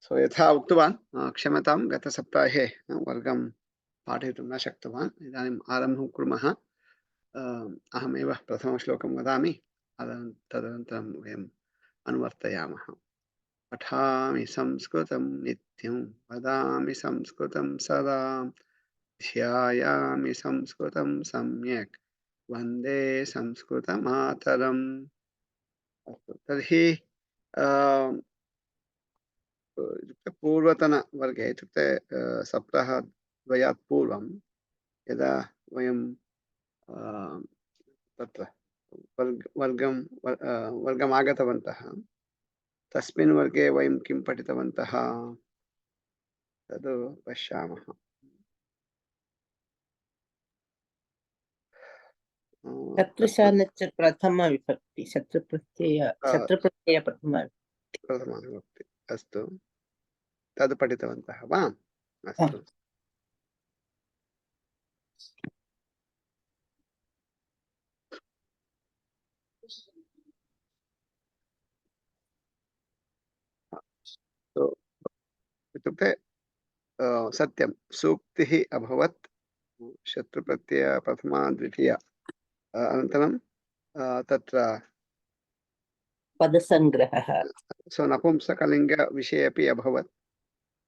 सो यथा उक्तवान् क्षम्यतां गतसप्ताहे वर्गं पाठयितुं न शक्तवान्। इदानीम् आरम्भं कुर्मः। अहमेव प्रथमश्लोकं वदामि, तदनन्तरं वयम् अनुवर्तयामः। पठामि संस्कृतं नित्यं, वदामि संस्कृतं सदा, ध्यायामि संस्कृतं सम्यक्, वन्दे संस्कृतमातरम्। अस्तु, तर्हि इत्युक्ते पूर्वतनवर्गे इत्युक्ते सप्ताहद्वयात् पूर्वं यदा वयं तत्र वर्गम् आगतवन्तः, तस्मिन् वर्गे वयं किं पठितवन्तः तद् पश्यामः। शत्रुशानच्च प्रथमा विभक्ति, शत्रुप्रत्यय प्रथमा विभक्ति। अस्तु, तद् पठितवन्तः वा? अस्तु, इत्युक्ते सत्यं सूक्तिः अभवत्, शत्रुप्रत्यय प्रथमा द्वितीया, अनन्तरं तत्र पदसङ्ग्रहः, सो नपुंसकलिङ्गविषये अपि अभवत्।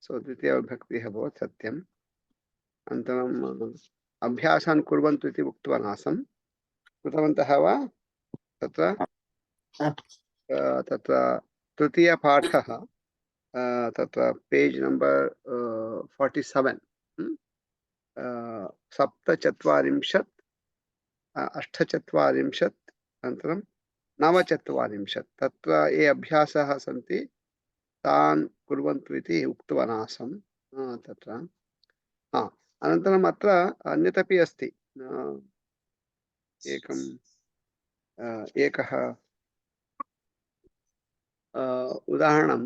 सो द्वितीयविभक्तिः अभवत्, सत्यम्। अनन्तरम् अभ्यासान् कुर्वन्तु इति उक्तवान् आसम्। कृतवन्तः वा? तत्र तृतीयपाठः, तत्र पेज् नम्बर् 47, 47, 48, अनन्तरं 49, तत्र ये अभ्यासाः सन्ति तान् कुर्वन्तु इति उक्तवान् आसम्। तत्र अनन्तरम् अत्र अन्यदपि अस्ति, एकः उदाहरणं,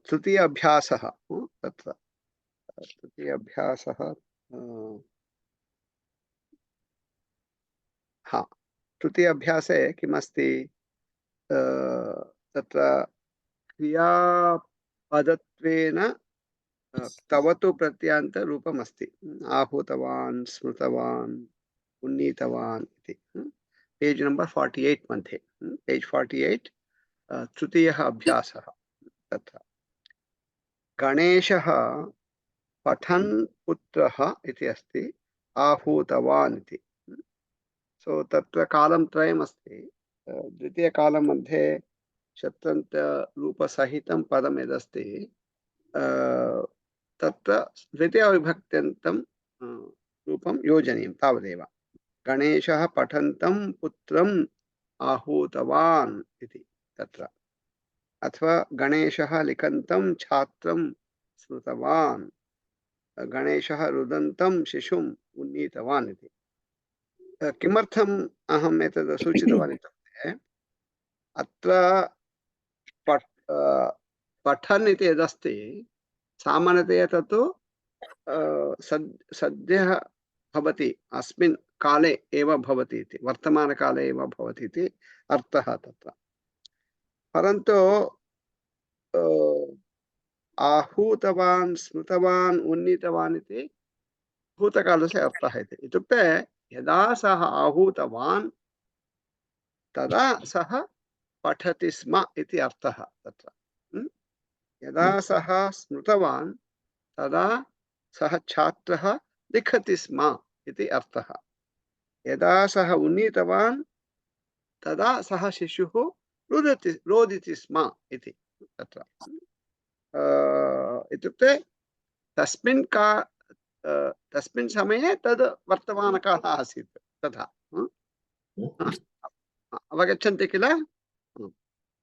तृतीय अभ्यासः। तत्र तृतीय अभ्यासः, तृतीय अभ्यासे किमस्ति, तत्र क्रियापदत्वेन तवतु प्रत्ययान्तरूपम् अस्ति। आहूतवान्, स्मृतवान्, उन्नीतवान् इति। पेज् नम्बर् 48 मध्ये, पेज् 48, तृतीयः अभ्यासः। तत्र गणेशः पठन् पुत्रः इति अस्ति, आहूतवान् इति। सो तत्र कालं त्रयमस्ति। द्वितीयकालं मध्ये शत्रन्तरूपसहितं पदं यदस्ति, तत्र द्वितीयविभक्त्यन्तं रूपं योजनीयं, तावदेव। गणेशः पठन्तं पुत्रम् आहूतवान् इति तत्र, अथवा गणेशः लिखन्तं छात्रं स्मृतवान्, गणेशः रुदन्तं शिशुम् उन्नीतवान् इति। किमर्थम् अहम् एतत् सूचितवान् इत्युक्ते, अत्र पठन् इति यदस्ति, सामान्यतया तत्तु सद्यः भवति, अस्मिन् काले एव भवति इति, वर्तमानकाले एव भवति इति अर्थः तत्र। परन्तु आहूतवान्, स्मृतवान्, उन्नीतवान् इति भूतकालस्य अर्थः इति। इत्युक्ते यदा सः आहूतवान् तदा सः पठति स्म इति अर्थः तत्र। यदा सः स्मृतवान् तदा सः छात्रः लिखति स्म इति अर्थः। यदा सः उन्नीतवान् तदा सः शिशुः रोदिति स्म इति तत्र। इत्युक्ते तस्मिन् समये तद् वर्तमानकालः आसीत् तथा। अवगच्छन्ति किल?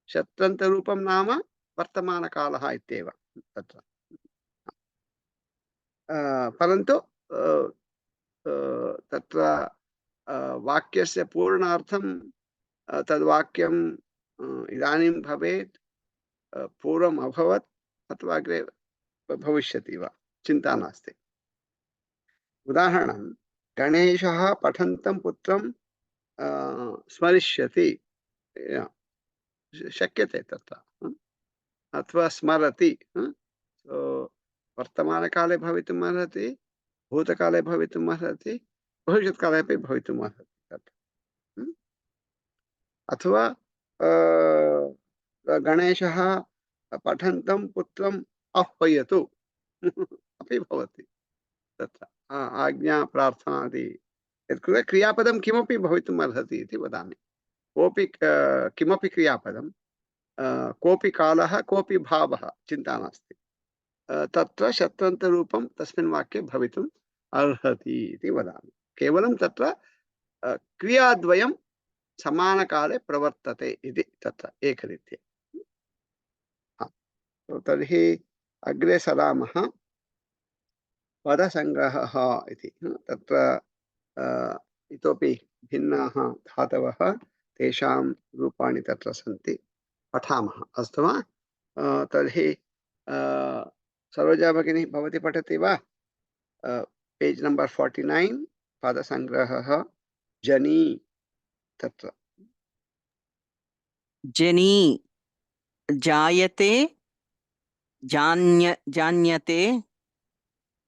शत्रन्तरूपं नाम वर्तमानकालः इत्येव तत्र। परन्तु तत्र वाक्यस्य पूर्णार्थं तद्वाक्यं इदानीं भवेत्, पूर्वम् अभवत्, अथवा अग्रे भविष्यति वा, चिन्ता नास्ति। उदाहरणं, गणेशः पठन्तं पुत्रं स्मरिष्यति, शक्यते तत्र। अथवा स्मरति वर्तमानकाले भवितुम् अर्हति, भूतकाले भवितुम् अर्हति, भविष्यत्काले अपि भवितुम् अर्हति तत्। अथवा गणेशः पठन्तं पुत्रम् आह्वयतु अपि भवति तत्र। आज्ञा प्रार्थनादि यत्कृते क्रियापदं किमपि भवितुम् अर्हति इति वदामि। कोऽपि किमपि क्रियापदं कोऽपि कालः कोऽपि भावः चिन्ता नास्ति, तत्र शत्रन्तरूपं तस्मिन् वाक्ये भवितुम् अर्हति इति वदामि। केवलं तत्र क्रियाद्वयं समानकाले प्रवर्तते इति तत्र एकरीत्या। तर्हि अग्रे सरामः। पदसङ्ग्रहः इति तत्र इतोपि भिन्नाः धातवः तेषां रूपाणि तत्र सन्ति, पठामः। अस्तु वा? तर्हि सरोजा भगिनी भवती पठति वा? पेज् नम्बर् 49 पदसङ्ग्रहः जनी तत्र। जनी जायते जान्यते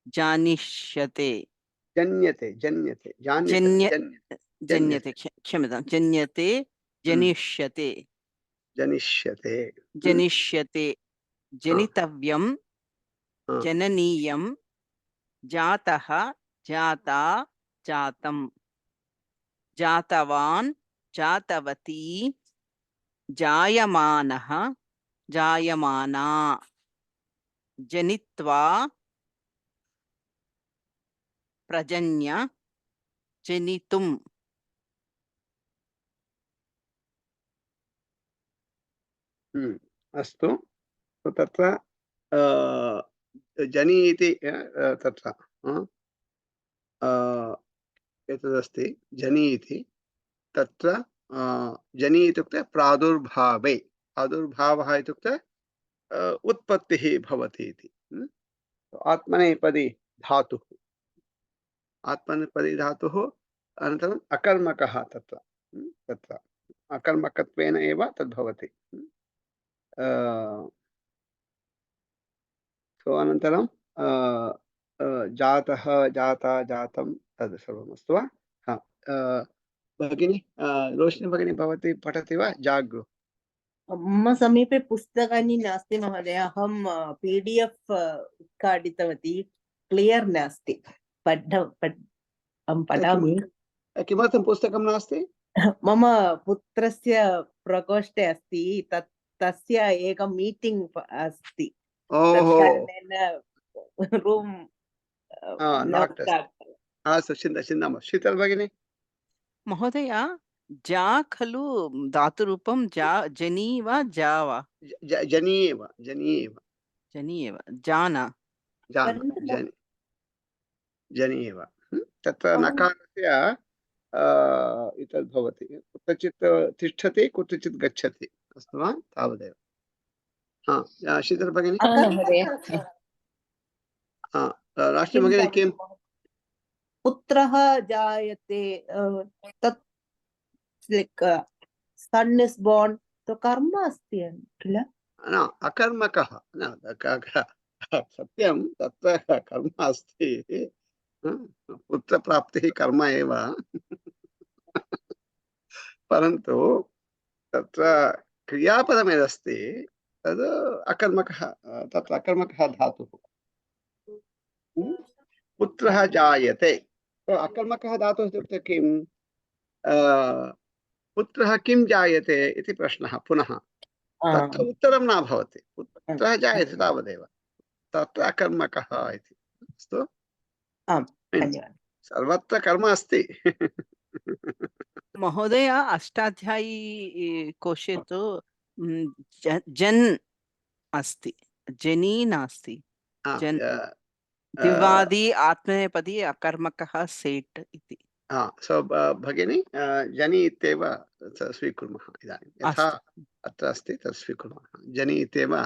जानिष्यते जन्यते जन्यते जन्यते क्षम्यतां जन्यते जनिष्यते जनिष्यते जनिष्यते जनितव्यं जननीयं जातः जाता जातं जातवान् जातवती जायमानः जायमाना जनित्वा प्रजन्य जनितुम्। अस्तु, तत्र जनी इति तत्र एतदस्ति जनी इति। तत्र जनी इत्युक्ते प्रादुर्भावे, प्रादुर्भावः इत्युक्ते उत्पत्तिः भवति इति। आत्मनेपदी धातुः, आत्मनेपदी धातुः अनन्तरम् अकर्मकः तत्र तत्र अकर्मकत्वेन एव तद्भवति। अनन्तरं जातः जाता जातं तद् सर्वमस्तु वा? भगिनी रोशिनी भगिनी भवती पठति वा? जागृ। मम समीपे पुस्तकानि नास्ति महोदय। अहं PDF उद्घाटितवती, क्लियर् नास्ति। पठामि। किमर्थं पुस्तकं नास्ति? मम पुत्रस्य प्रकोष्ठे अस्ति, तस्य एकं मीटिंग् अस्ति। रूम् अस्तु, चिन्ता मास्तु। शीतल भगिनी। महोदय जा खलु धातुरूपं जा जनी वा जा वा? जनी एव जनी एव जनी एव जाना जनी एव। तत्र नकारस्य एतद् भवति, कुत्रचित् तिष्ठति कुत्रचित् गच्छति। अस्तु वा? तावदेव। शीतल भगिनी। राष्ट्रीय भगिनी किं? पुत्रः जायते, तत् सन इस् बोर्न, तो कर्म अस्ति किल? न, अकर्मकः न, सत्यं तत्र कर्म अस्ति। पुत्रप्राप्तिः कर्म एव, परन्तु तत्र क्रियापदं यदस्ति तद् अकर्मकः, तत्र अकर्मकः धातुः। पुत्रः जायते, अकर्मकः धातुः इत्युक्ते किं? पुत्रः किं जायते इति प्रश्नः पुनः। तत्र उत्तरं न भवति, पुत्रः जायते तावदेव, तत्र अकर्मकः इति। अस्तु, सर्वत्र कर्म अस्ति। महोदय अष्टाध्यायी कोशे तु जन् अस्ति, जनी नास्ति। द्विवादी आत्मनेपदी अकर्मकः सेट् इति। सो भगिनी जनी इत्येव स्वीकुर्मः इदानीं, यथा अत्र अस्ति तत् स्वीकुर्मः। जनी इत्येव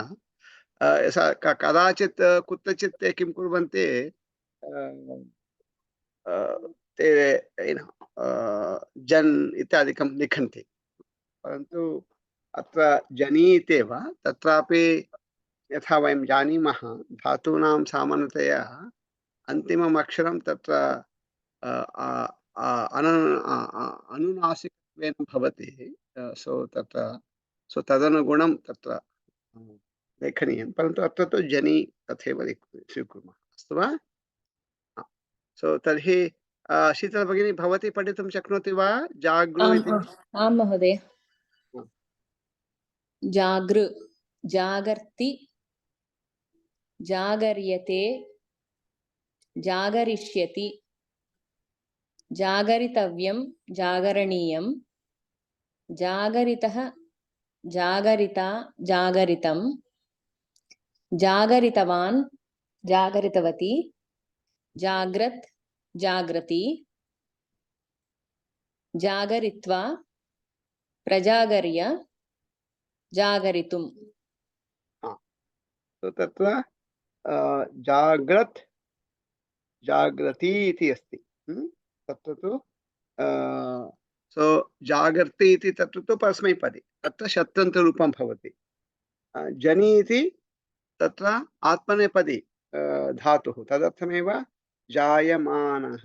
कदाचित् कुत्रचित् ते किं कुर्वन्ति, ते जन् इत्यादिकं लिखन्ति, परन्तु अत्र जनी इत्येव, तत्रापि यथा वयं जानीमः धातूनां सामान्यतया अन्तिमम् अक्षरं तत्र अनुनासिकत्वेन भवति। सो तत्र तदनुगुणं तत्र लेखनीयं, परन्तु अत्र तु जनि तथैव स्वीकुर्मः, अस्तु वा? सो तर्हि शीतल भगिनी भवती पठितुं शक्नोति वा जागृ इति? आं महोदय। हाँ। जागृ, जागर्ति, जागर्यते, जागरिष्यति, जागरितव्यं, जागरणीयं, जागरितः, जागरिता, जागरितं, जागरितवान्, जागरितवती, जाग्रत्, जागृति, जागरित्वा, प्रजागर्य, जागरितुम्। तो तत्र जाग्रत् जागृति इति अस्ति। तत्र तु सो जागर्ति इति तत्र तु परस्मैपदी, तत्र शत्रन्तरूपं भवति। जनि इति तत्र आत्मनेपदी धातुः, तदर्थमेव जायमानः,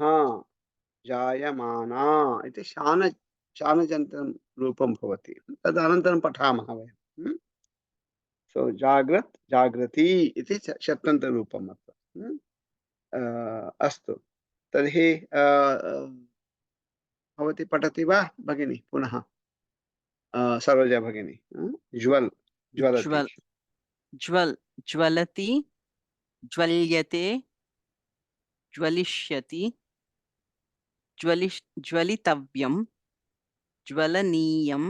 जायमाना इति शानजन्तं रूपं भवति। तदनन्तरं पठामः वयं। सो जाग्रत् जागृति इति शत्रन्तरूपम् अत्र। अस्तु, तर्हि भवती पठति वा भगिनी पुनः? सरोजा भगिनी। ज्वल ज्वलति ज्वल ज्वल ज्वलति, ज्वल्यते, ज्वलिष्यति, ज्वलितव्यं, ज्वलनीयं,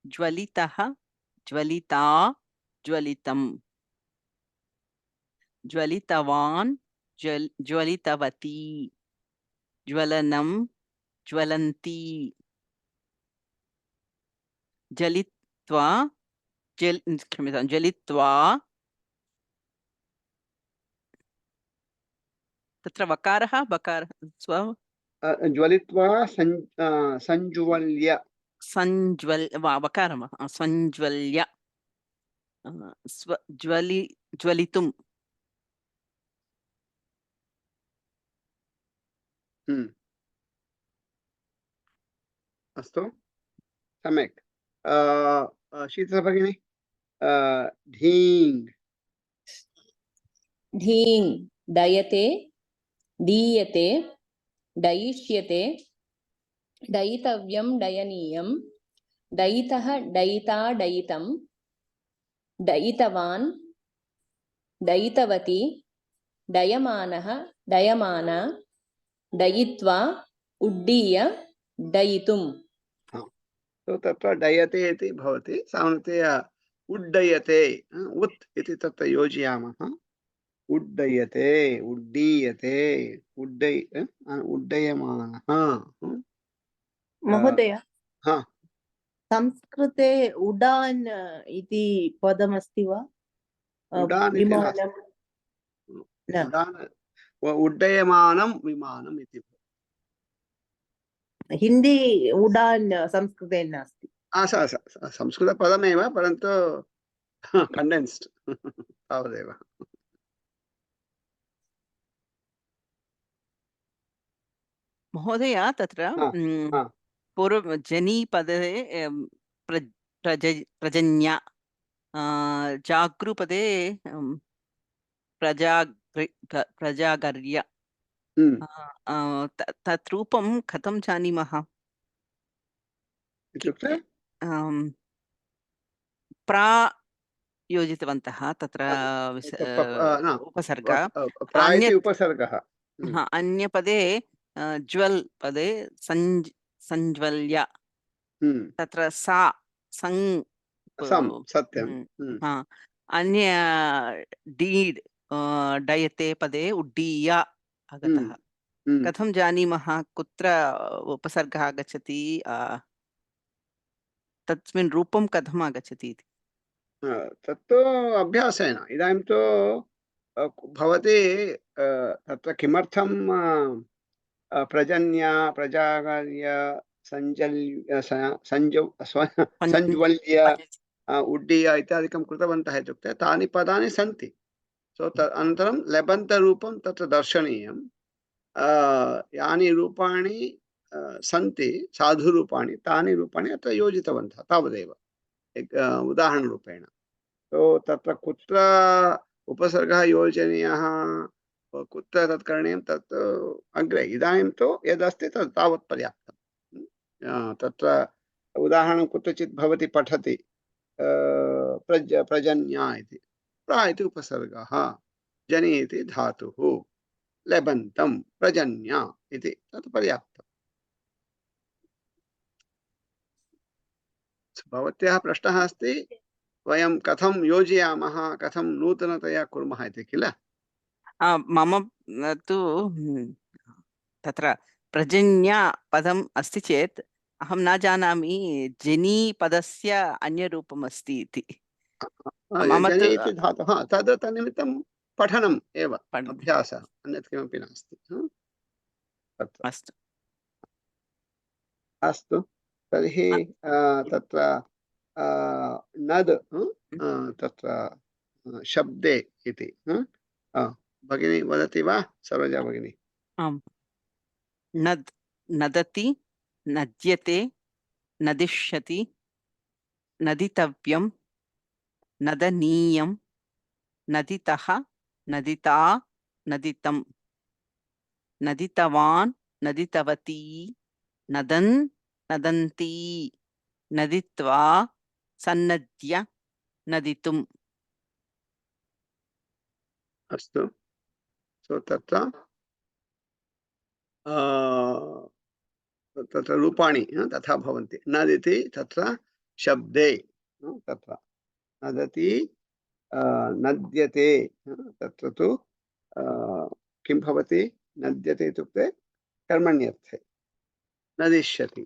ज्वलितः, ज्वलिता, ज्वलितं, ज्वलितवान्, ज्वलितवती, ज्वलनं, ज्वलन्ती, जलित्वा, क्षम्यतां, जलित्वा, तत्र वकारः बकारः स्व ज्वलित्वा संज्वल्य, वकारः संज्वल्य, ज्वलितुं, अस्तु, सम्यक्। शीतल भगिनी, ढीङ् ढीङ्, डयते, डीयते, डयिष्यते, डयितव्यं, डयनीयं, डयितः, डयिता, डयितं, डयितवान्, डयितवती, डयमानः, डयमाना, डयित्वा, उड्डीय, डयितुम्। तो तत्र डयते इति भवति, सामान्यतया उड्डयते, उत् इति तत्र योजयामः। उड्डयते, उड्डीयते, उड्डयमानः। महोदय, हा, संस्कृते उडान् इति पदमस्ति वा? उडान् इति नास्ति। न। उडान् उड्डयमानं विमानम् इति। हिन्दी उडान् संस्कृते नास्ति। संस्कृतपदमेव, परन्तु कण्डेन्स्ड् तावदेव। महोदय, तत्र पूर्व जनीपदे प्रजन्या, जागृपदे प्रजागर्य, तत् रूपं कथं जानीमः? इत्युक्ते प्रा योजितवन्तः तत्र उपसर्गः, उपसर्गः। अन्यपदे ज्वल् पदे संज्वल्य, तत्र सा सत्यं। अन्य डीड् डयते पदे उड्डीय आगतः। कथं जानीमः कुत्र उपसर्गः आगच्छति, तस्मिन् रूपं कथम् आगच्छति इति? तत्तु अभ्यासेन। इदानीं तु भवती तत्र किमर्थं प्रजन्य, प्रजागर्य, संज्वल्य उड्डीय इत्यादिकं कृतवन्तः इत्युक्ते तानि पदानि सन्ति। सो अनन्तरं लेबन्तरूपं तत्र दर्शनीयं। यानि रूपाणि सन्ति साधुरूपाणि तानि रूपाणि अत्र योजितवन्तः तावदेव उदाहरणरूपेण। तो तत्र कुत्र उपसर्गः योजनीयः कुत्र तत् करणीयं तत् अग्रे। इदानीं तु यदस्ति तत् तावत् पर्याप्तं। तत्र उदाहरणं कुत्रचित् भवती पठति प्रजन्या इति। प्रा इति उपसर्गः, जनि इति धातुः, लेबन्तं प्रजन्या इति तत् पर्याप्तम्। भवत्याः प्रश्नः अस्ति वयं कथं योजयामः, कथं नूतनतया कुर्मः इति किल? मम तु तत्र प्रजन्या पदम् अस्ति चेत् अहं न जानामि जनी पदस्य अन्यरूपम् अस्ति इति। मम तु जनि इति धातुः तद् तन्निमित्तं पठनम् एव अभ्यासः, अन्यत् किमपि नास्ति। अस्तु अस्तु तर्हि तत्र नद् तत्र शब्दे इति भगिनी वदति वा सरोजा भगिनी? आम् नद् नदति नद्यते नदिष्यति नदितव्यं नदनीयं नदितः नदिता नदितं नदितवान् नदितवती नदन् नदन्ती नदित्वा सन्नद्य नदितुम्। अस्तु सो तत्र तत्र रूपाणि तथा भवन्ति। नदिति तत्र शब्दे तत्र नदति नद्यते तत्र तु किं भवति? नद्यते इत्युक्ते कर्मण्यर्थे, नदिष्यति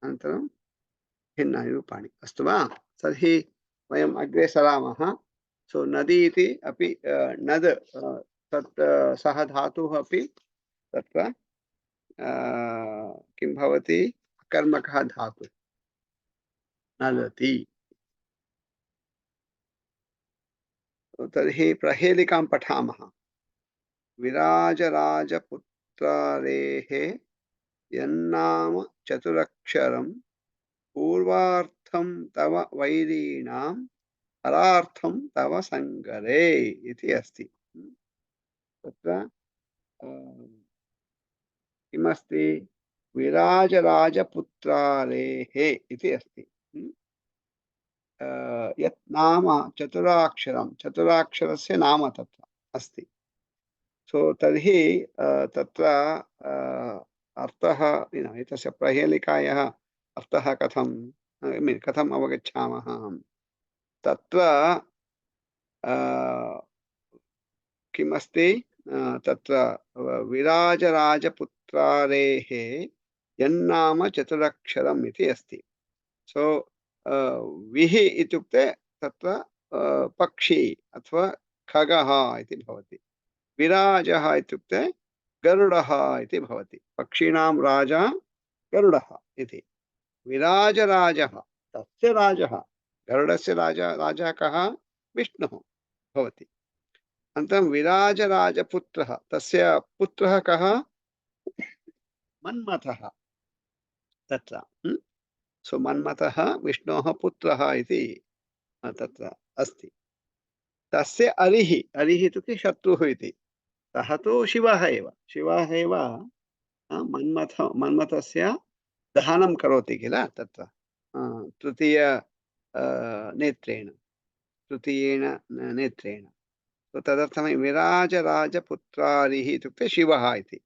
अनन्तरं भिन्नानि रूपाणि। अस्तु वा? तर्हि वयम् अग्रे सरामः। सो नदी इति अपि नद् तत् सः धातुः अपि तत्र किं भवति? कर्मकः धातुः नदति। तर्हि प्रहेलिकां पठामः। विराजराजपुत्रारेः यन्नाम चतुरक्षरं पूर्वार्थं तव वैरीणां परार्थं तव संगरे इति अस्ति। तत्र किमस्ति? विराजराजपुत्रारेः इति अस्ति। यत् नाम चतुराक्षरं, चतुराक्षरस्य नाम तत्र अस्ति। सो तर्हि तत्र अर्थः एतस्य प्रहेलिकायाः अर्थः कथम् अवगच्छामः? तत्र किमस्ति? तत्र विराजराजपुत्रारेः यन्नाम चतुरक्षरम् इति अस्ति। सो विः इत्युक्ते तत्र पक्षी अथवा खगः इति भवति। विराजः इत्युक्ते गरुडः इति भवति। पक्षीणां राजा गरुडः इति। विराजराजः तस्य राजः, गरुडस्य राजा कः? विष्णुः भवति। अनन्तरं विराजराजपुत्रः, तस्य पुत्रः कः? मन्मथः तत्र। सो मन्मथः विष्णोः पुत्रः इति तत्र अस्ति। तस्य अरिः, अरिः इत्युक्ते शत्रुः इति। सः तु शिवः एव। शिवः एव मन्मथस्य दहनं करोति किल तत्र तृतीयेन नेत्रेण। तदर्थं विराजराजपुत्रारिः इत्युक्ते शिवः इति।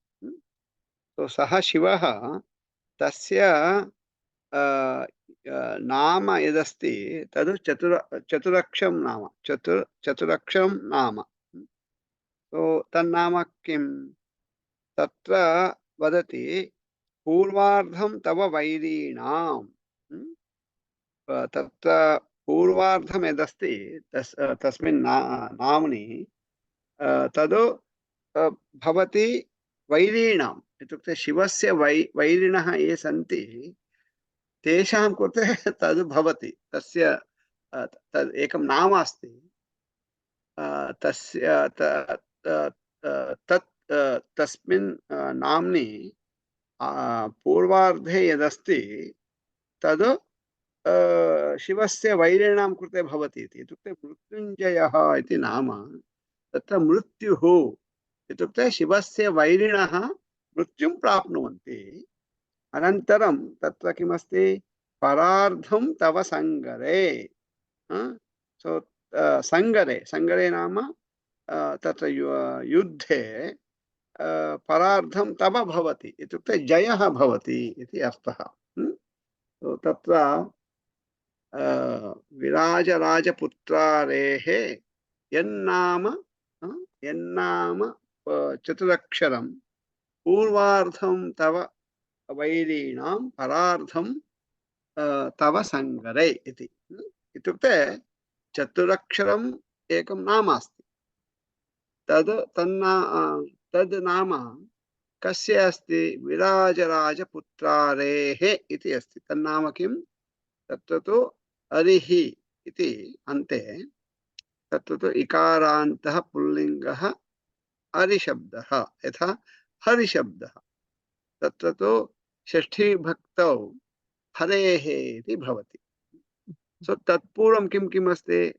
तो सः शिवः, तस्य नाम यदस्ति तद् चतुरक्षरं नाम, चतुरक्षरं नाम। तो तन्नाम किं? तत्र वदति पूर्वार्धं तव वैरीणां। तत्र पूर्वार्धं यदस्ति तस्मिन् नाम्नि तद् भवति वैरीणाम् इत्युक्ते शिवस्य वैरिणः ये सन्ति तेषां कृते तद् भवति। तस्य तद् एकं नाम अस्ति तस्य तत् तस्मिन् नाम्नि पूर्वार्धे यदस्ति तद् शिवस्य वैरिणां कृते भवति इत्युक्ते मृत्युञ्जयः इति नाम तत्र मृत्युः इत्युक्ते शिवस्य वैरिणः मृत्युं प्राप्नुवन्ति अनन्तरं तत्र किमस्ति परार्धं तव सङ्गरे सो सङ्गरे नाम तत्र युद्धे परार्धं तव भवति इत्युक्ते जयः भवति इति अर्थः तत्र विराजराजपुत्रारेः यन्नाम चतुरक्षरं पूर्वार्धं तव वैरीणां परार्धं तव सङ्गरे इति इत्युक्ते चतुरक्षरम् एकं नाम अस्ति तद् नाम कस्य अस्ति विराजराजपुत्रारेः इति अस्ति तन्नाम किं तत्र तु अरिहि इति अन्ते तत्र तु इकारान्तः पुल्लिङ्गः अरिशब्दः यथा हरिशब्दः तत्र तु षष्ठीभक्तौ हरेः इति भवति सो तत्पूर्वं किं किम् अस्ति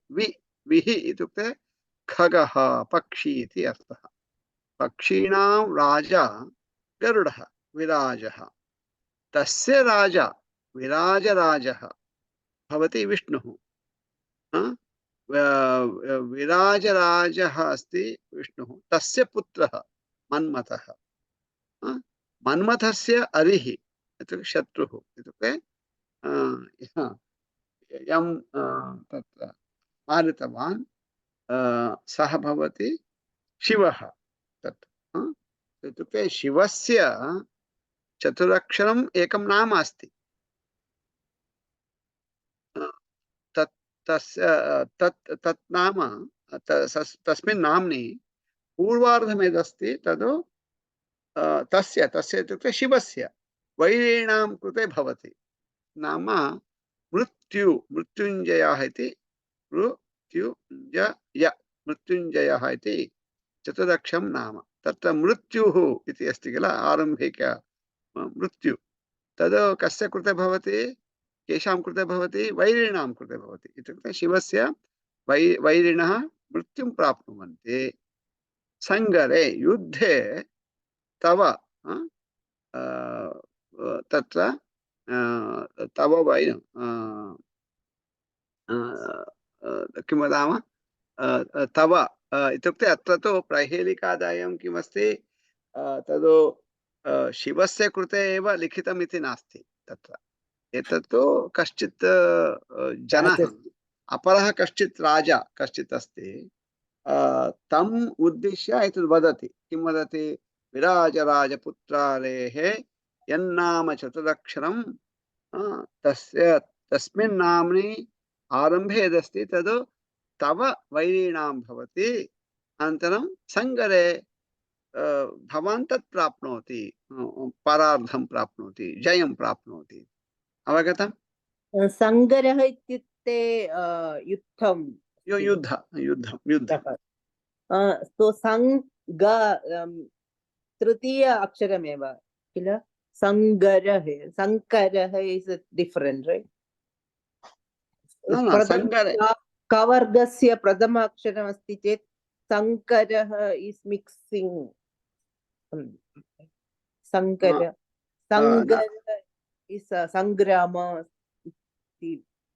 विः इत्युक्ते खगः पक्षी इति अर्थः पक्षीणां राजा गरुडः विराजः तस्य राजा विराजराजः भवति विष्णुः विराजराजः अस्ति विष्णुः तस्य पुत्रः मन्मथः मन्मथस्य अरिः इत्युक्ते शत्रुः इत्युक्ते यं तत्र मारितवान् सः भवति शिवः तत् इत्युक्ते शिवस्य चतुरक्षरम् एकं नाम अस्ति तत् नाम तस्मिन् नाम्नि पूर्वार्धं यदस्ति तद् तस्य इत्युक्ते शिवस्य वैरीणां कृते भवति नाम मृत्युञ्जयः इति मृत्युञ्जयः इति चतुरक्षरं नाम तत्र मृत्युः इति अस्ति किल आरम्भिक मृत्यु तद् कस्य कृते भवति केषां कृते भवति वैरिणां कृते भवति इत्युक्ते शिवस्य वैरिणः मृत्युं प्राप्नुवन्ति सङ्गरे युद्धे तव तत्र तव किं वदामः तव इत्युक्ते अत्र तु प्रहेलिकादायं किमस्ति तद् शिवस्य कृते एव लिखितम् इति नास्ति तत्र एतत्तु कश्चित् जनः अपरः कश्चित् राजा कश्चित् अस्ति तम् उद्दिश्य एतद् वदति किं वदति विराजराजपुत्रारेः यन्नाम चतुरक्षरं तस्मिन् नाम्नि आरम्भे यदस्ति तद् तव वैरीणां भवति अनन्तरं सङ्गरे भवान् तत् प्राप्नोति परार्धं प्राप्नोति जयं प्राप्नोति अवगतम् सङ्गरः इत्युक्ते युद्धं युद्धं तो सङ्ग तृतीय अक्षरमेव किल सङ्गरः इस् डिफरेण्ट् रैट् कवर्गस्य प्रथम अक्षरमस्ति चेत् सङ्करः इस् मिक्सिङ्ग् सङ्कर इस् सङ्ग्राम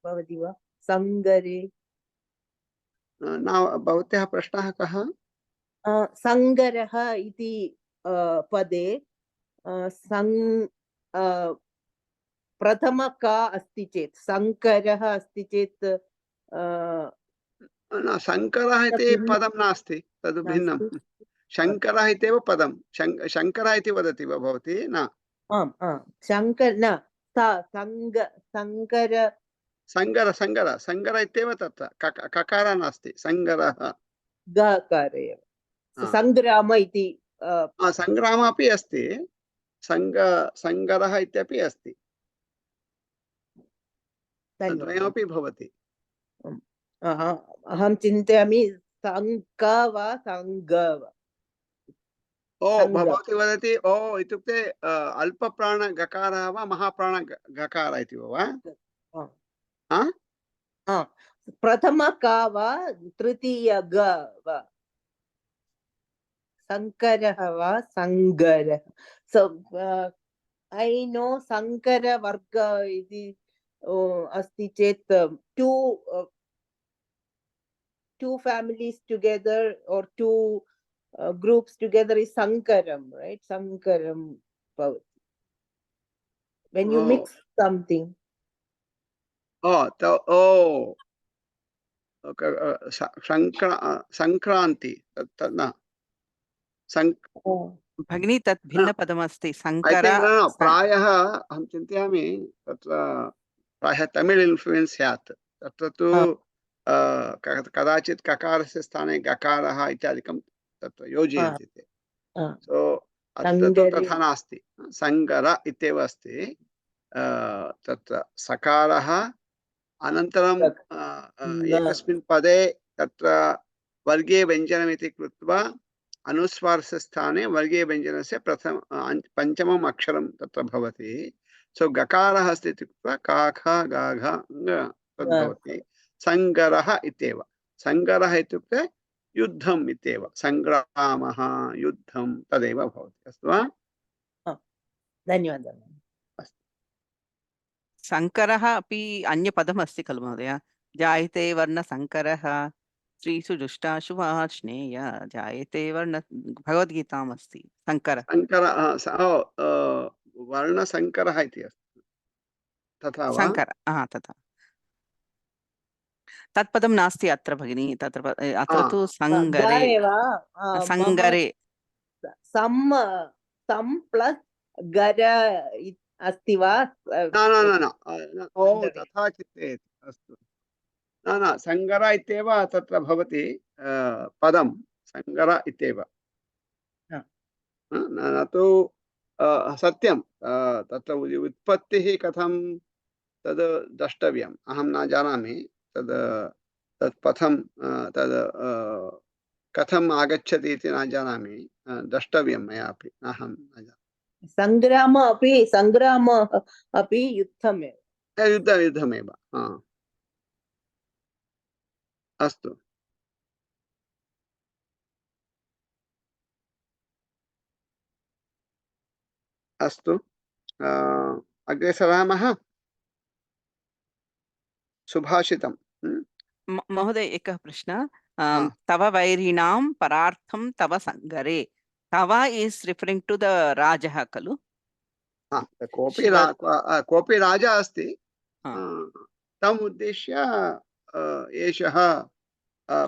भवति वा सङ्गरे भवत्याः प्रश्नः कः सङ्गरः इति पदे प्रथम का अस्ति चेत् सङ्करः अस्ति चेत् शङ्करः इति पदं नास्ति तद् भिन्नं शङ्करः इत्येव पदं शङ्करः इति वदति वा भवती न आम् शङ्कर न सङ्गर इत्येव तत्र ककार नास्ति सङ्गरः गकार एव सङ्ग्राम इति सङ्ग्राम अपि अस्ति सङ्गरः इत्यपि अस्ति द्वयमपि भवति अहं चिन्तयामि सङ्क वा सङ्ग वा ओ सङ्ग भवती वदति ओ इत्युक्ते अल्पप्राण गकारः वा महाप्राण गकार इति वा? हा? हा, प्रथम का वा तृतीय ग वा शङ्करः वा सङ्गरः? So I know सङ्कर वर्ग इति अस्ति चेत् two families together or two groups together is sankaram, right? Sankaram bhavati. When you Oh. mix something. Sankranti न भगिनी तत् भिन्नपदमस्ति सङ्कर प्रायः अहं चिन्तयामि तत्र प्रायः तमिळ् इन्फ्लुयेन्स् स्यात् तत्र तु कदाचित् ककारस्य स्थाने गकारः इत्यादिकं तत्र योजयन्ति ते सो अत्र तु तथा नास्ति सङ्गर इत्येव अस्ति तत्र सकारः अनन्तरं एकस्मिन् पदे तत्र वर्गीय व्यञ्जनमिति कृत्वा अनुस्वारस्य स्थाने वर्गीय व्यञ्जनस्य प्रथम पञ्चमम् अक्षरं तत्र भवति सो गकारः अस्ति इत्युक्त्वा काख गाघ तद्भवति सङ्गरः इत्येव सङ्गरः इत्युक्ते युद्धम् इत्येव सङ्ग्रामः युद्धं तदेव भवति अस्तु वा धन्यवादः सङ्करः अपि अन्यपदमस्ति खलु महोदय जायते वर्णसङ्करः स्त्रीषु जुष्टाशु वा स्नेय जायते वर्ण भगवद्गीताम् अस्ति सङ्कर वर्णसङ्करः इति अस्ति तथा वा सङ्कर तथा तत्पदं नास्ति अत्र भगिनी तत्र अत्र तु सङ्गरे सङ्गरे सम् प्लस् गर अस्ति वा न तथा चिन्तयति अस्तु न सङ्गर इत्येव तत्र भवति पदं सङ्गर इत्येव न तु सत्यं तत्र उत्पत्तिः कथं तद् द्रष्टव्यम् अहं न जानामि तत् पथं तद् कथम् आगच्छति इति न जानामि द्रष्टव्यं मया अपि अहं न जानामि सङ्ग्राम अपि युद्धमेव युद्धमेव अस्तु अस्तु अग्रे सरामः सुभाषितं महोदय एकः प्रश्नः तव वैरिणां परार्थं तव सङ्गरे तव इस् रिफरिङ्ग् टु द राजः खलु कोऽपि राजा अस्ति तम् उद्दिश्य एषः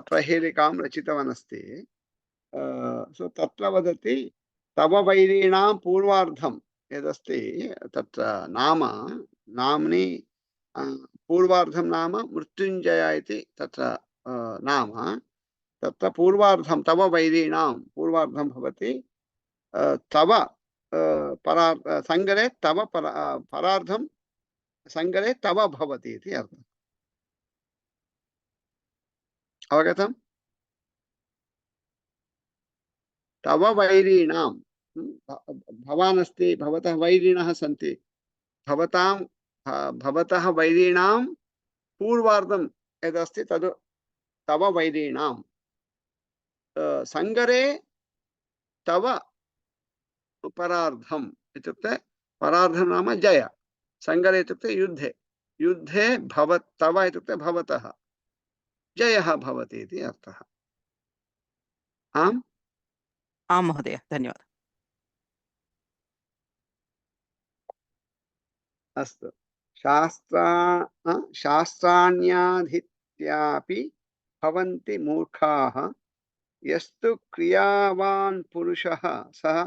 प्रहेलिकां रचितवान् अस्ति सो तत्र वदति तव वैरीणां पूर्वार्धं यदस्ति तत्र नाम्नि पूर्वार्धं नाम मृत्युञ्जय इति तत्र नाम तत्र पूर्वार्धं तव वैरीणां पूर्वार्धं भवति तव सङ्गरे तव परार्धं सङ्गरे तव भवति इति अर्थः अवगतम् तव वैरीणां भवान् अस्ति भवतः वैरिणः सन्ति भवतः वैरीणां पूर्वार्धं यदस्ति तद् तव वैरीणां सङ्गरे तव परार्धम् इत्युक्ते परार्धं नाम जय सङ्गरे इत्युक्ते युद्धे तव इत्युक्ते भवतः जयः भवति इति अर्थः आम् आं महोदय धन्यवादः अस्तु शास्त्राण्याधीत्यापि भवन्ति मूर्खाः यस्तु क्रियावान् पुरुषः सः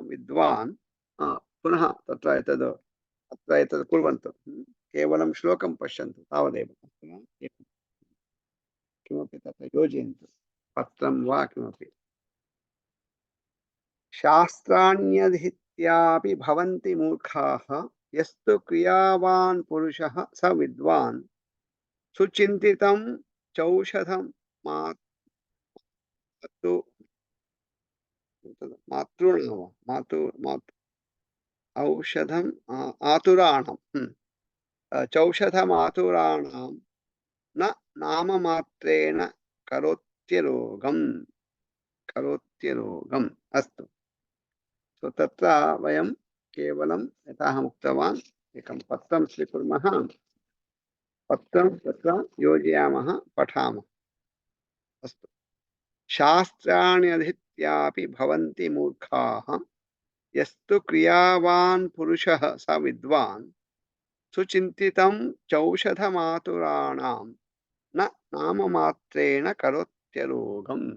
विद्वान् पुनः तत्र एतद् कुर्वन्तु केवलं श्लोकं पश्यन्तु तावदेव किमपि तत्र योजयन्तु पत्रं वा किमपि शास्त्राण्यधीत्यापि भवन्ति मूर्खाः यस्तु क्रियावान् पुरुषः स विद्वान् सुचिन्तितं चौषधं मातॄणां औषधम् आतुराणां चौषधमातुराणां न नाममात्रेण करोत्यरोगम् अस्तु। सो तत्र वयं केवलं यथा अहम् उक्तवान् एकं पत्रं स्वीकुर्मः, पत्रं तत्र योजयामः, पठामः। अस्तु। शास्त्राणि अधीत्यापि भवन्ति मूर्खाः, यस्तु क्रियावान् पुरुषः स विद्वान्, सुचिन्तितं चौषधमातुराणां न नाममात्रेण करोत्यरोगम्।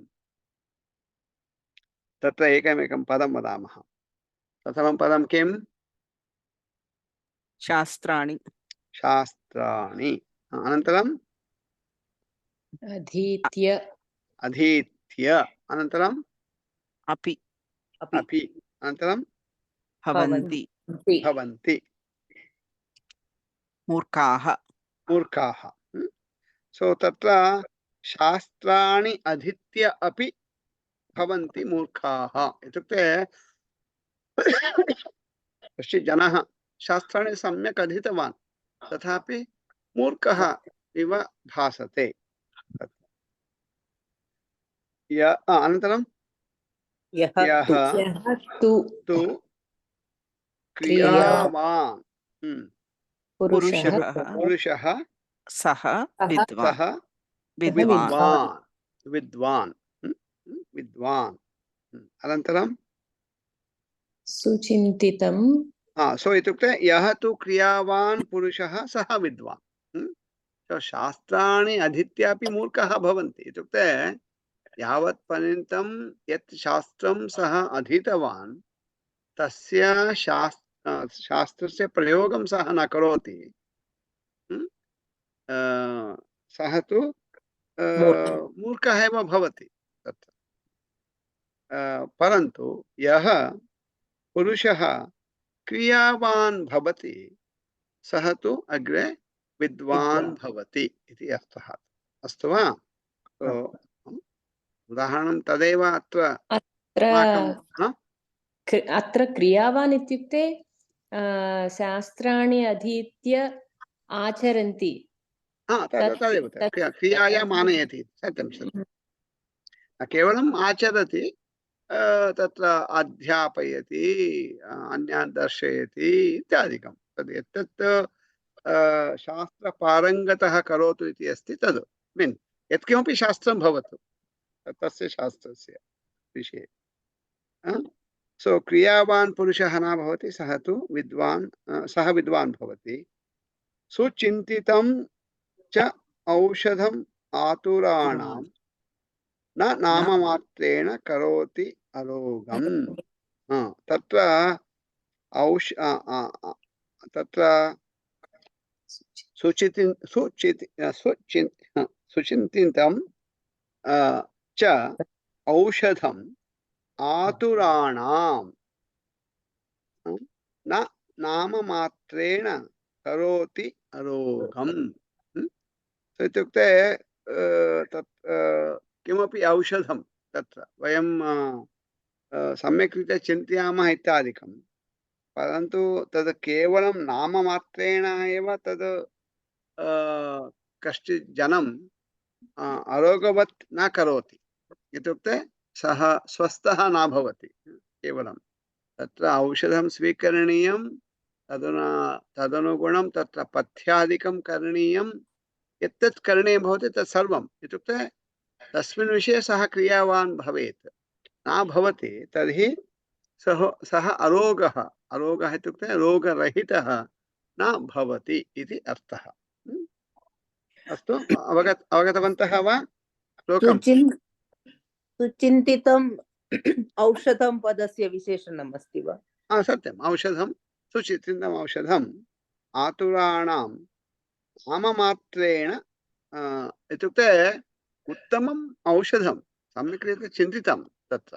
तत्र एकमेकं पदं वदामः। प्रथमं पदं किम्? शास्त्राणि। शास्त्राणि। अनन्तरम् अधीत्य अधीत्य। अनन्तरम् अपि अपि। अनन्तरं भवन्ति भवन्ति मूर्खाः। मूर्खाः। सो तत्र शास्त्राणि अधीत्य अपि भवन्ति मूर्खाः इत्युक्ते कश्चित् जनः शास्त्राणि सम्यक् अधीतवान् तथापि मूर्खः इव भासते। अनन्तरं यः तु तु क्रियावान् पुरुषः पुरुषः सः विद्वान्। सः विद्वान् विद्वान्। अनन्तरं सुचिन्तितं सो इत्युक्ते यः तु क्रियावान् पुरुषः सः विद्वान्। शास्त्राणि अधीत्यापि मूर्खः भवन्ति इत्युक्ते यावत् पर्यन्तं यत् शास्त्रं सः अधीतवान् तस्य शास्त्रस्य प्रयोगं सः न करोति, सः तु मूर्खः एव भवति तत्र। परन्तु यः पुरुषः क्रियावान् भवति सः तु अग्रे विद्वान् भवति इति अर्थः। अस्तु वा? उदाहरणं तदेव अत्र अत्र क्रियावान् इत्युक्ते शास्त्राणि अधीत्य आचरन्ति। तदेव क्रियायाम् आनयति। सत्यं सत्यं। केवलम् आचरति, तत्र अध्यापयति, अन्यान् दर्शयति इत्यादिकं। तद् यत् शास्त्रपारङ्गतः करोतु इति अस्ति तद् मीन् यत्किमपि शास्त्रं भवतु तस्य शास्त्रस्य विषये। सो क्रियावान् पुरुषः न भवति, सः तु विद्वान् भवति। सुचिन्तितं च औषधम् आतुराणां न नाममात्रेण करोति अरोगम्। तत्र तत्र सुचिन्तितं च औषधम् आतुराणां न नाममात्रेण करोति अरोगम्। इत्युक्ते किमपि औषधं तत्र वयं सम्यक् रीत्या चिन्तयामः इत्यादिकं, परन्तु तद् केवलं नाममात्रेण एव तद् कश्चित् जनम् अरोगवत् न करोति। इत्युक्ते सः स्वस्थः न भवति। केवलं तत्र औषधं स्वीकरणीयं, तदनुगुणं तत्र पथ्यादिकं करणीयं, यत् करणीयं भवति तत् सर्वम्। इत्युक्ते तस्मिन् विषये सः क्रियावान् भवेत्। न भवति तर्हि सः अरोगः इत्युक्ते रोगरहितः न भवति इति अर्थः। अस्तु, अवगतवन्तः वा? सुचिन्तितम् औषधं पदस्य विशेषणम् अस्ति वा? सत्यम्, औषधं सुचिन्तितम् औषधम् आतुराणां नाममात्रेण इत्युक्ते उत्तमम् औषधं सम्यक् रीत्या चिन्तितं तत्र,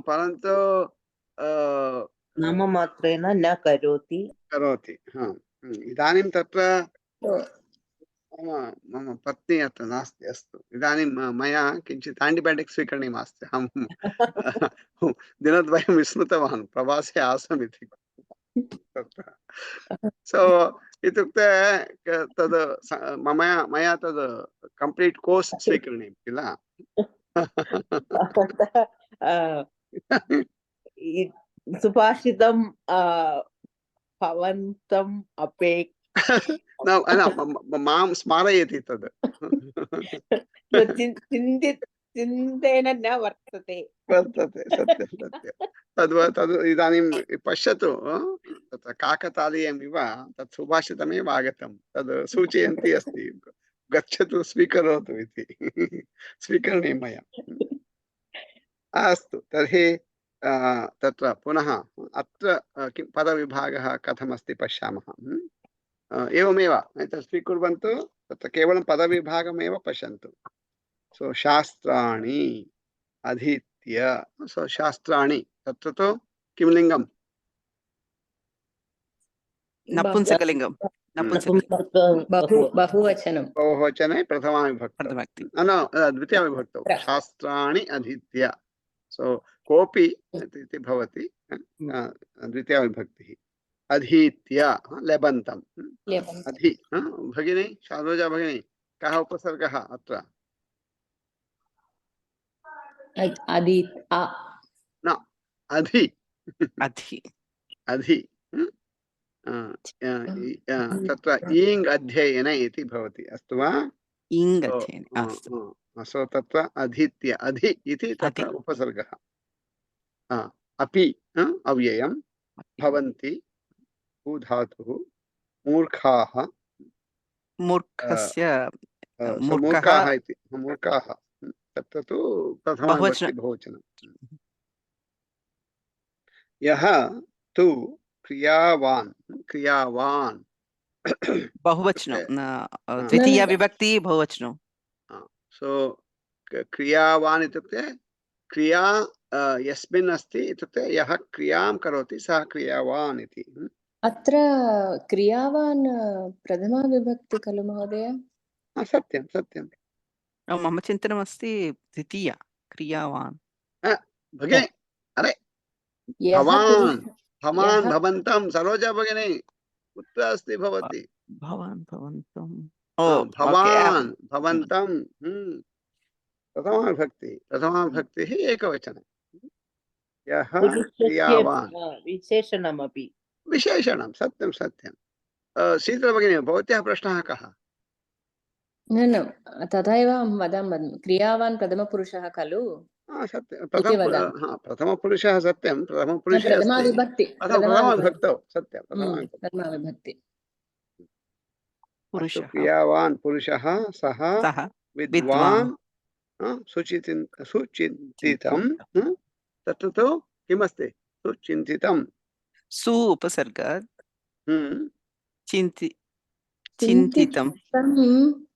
परन्तु नाममात्रेण न करोति। इदानीं तत्र मम पत्नी अत्र नास्ति। अस्तु, इदानीं मया किञ्चित् आण्टिबयोटिक् स्वीकरणीयमास्ति। अहं दिनद्वयं विस्मृतवान् प्रवासे आसम् इति। सो इत्युक्ते तद् मया तद् कम्प्लीट् कोर्स् स्वीकरणीयं किल। सुभाषितं भवन्तम् मां स्मारयति तद्। चिन्तेन न वर्तते। सत्यं तद् इदानीं पश्यतु, तत्र काकतालीयमिव तत् सुभाषितमेव आगतं, तद् सूचयन्ती अस्ति, गच्छतु स्वीकरोतु इति। स्वीकरणीयं मया। अस्तु, तर्हि तत्र पुनः अत्र किं पदविभागः कथमस्ति पश्यामः। एवमेव एतत् स्वीकुर्वन्तु, तत्र केवलं पदविभागमेव पश्यन्तु। सो शास्त्राणि अधीत्य, सो शास्त्राणि तत्र तु किं लिङ्गं? नपुंसकलिङ्गं। बहुवचनं। बहुवचने प्रथमा विभक्तौ, द्वितीया विभक्तौ शास्त्राणि अधीत्य। सो कोऽपि इति भवति द्वितीया विभक्तिः। अधीत्य लेबन्तम्। अधि भगिनी शालोजा भगिनी, कः उपसर्गः अत्र? न, अधि। अधि अधि तत्र ईङ् अध्ययने इति भवति, अस्तु वा? इङ् अध्ययने, अस्तु। सो तत्र अधीत्य, अधि इति तत्र उपसर्गः। अपि अव्ययं, भवन्ति भूधातुः, मूर्खाः, मूर्खस्य मूर्खाः इति, मूर्खाः तत्र तु प्रथमा विभक्ति बहुवचनं। यः तु क्रियावान्, क्रियावान् बहुवचनं, द्वितीया विभक्ति बहुवचनं। सो क्रियावान् इत्युक्ते क्रिया यस्मिन् अस्ति, इत्युक्ते यः क्रियां करोति सः क्रियावान् इति। अत्र क्रियावान् प्रथमा विभक्ति खलु महोदय? सत्यं सत्यं। मम चिन्तनमस्ति द्वितीया क्रियावान्। भगिनी, अरे भवान्, भवान्, भवन्तं, सरोजा भगिनी कुत्र अस्ति भवती? भवान्, भवन्तं, भवान्, भवन्तं प्रथमा विभक्तिः एकवचने। यः क्रियावान्, विशेषणमपि विशेषणं, सत्यं सत्यं। शीतल भगिनी, भवत्याः प्रश्नः कः? न तथा एव अहं वदामि, क्रियावान् प्रथमपुरुषः खलु? सत्यं, प्रथमपुरुषः सत्यं, प्रथमपुरुषे प्रथमा अस्ति, विभक्ति, प्रथमा विभक्तौ सत्यं, प्रथमा विभक्ति। क्रियावान् पुरुषः सः विद्वान् सुचिन्तितं, तत्र तु किमस्ति? सुचिन्तितं, सु उपसर्ग, चिन्तितं,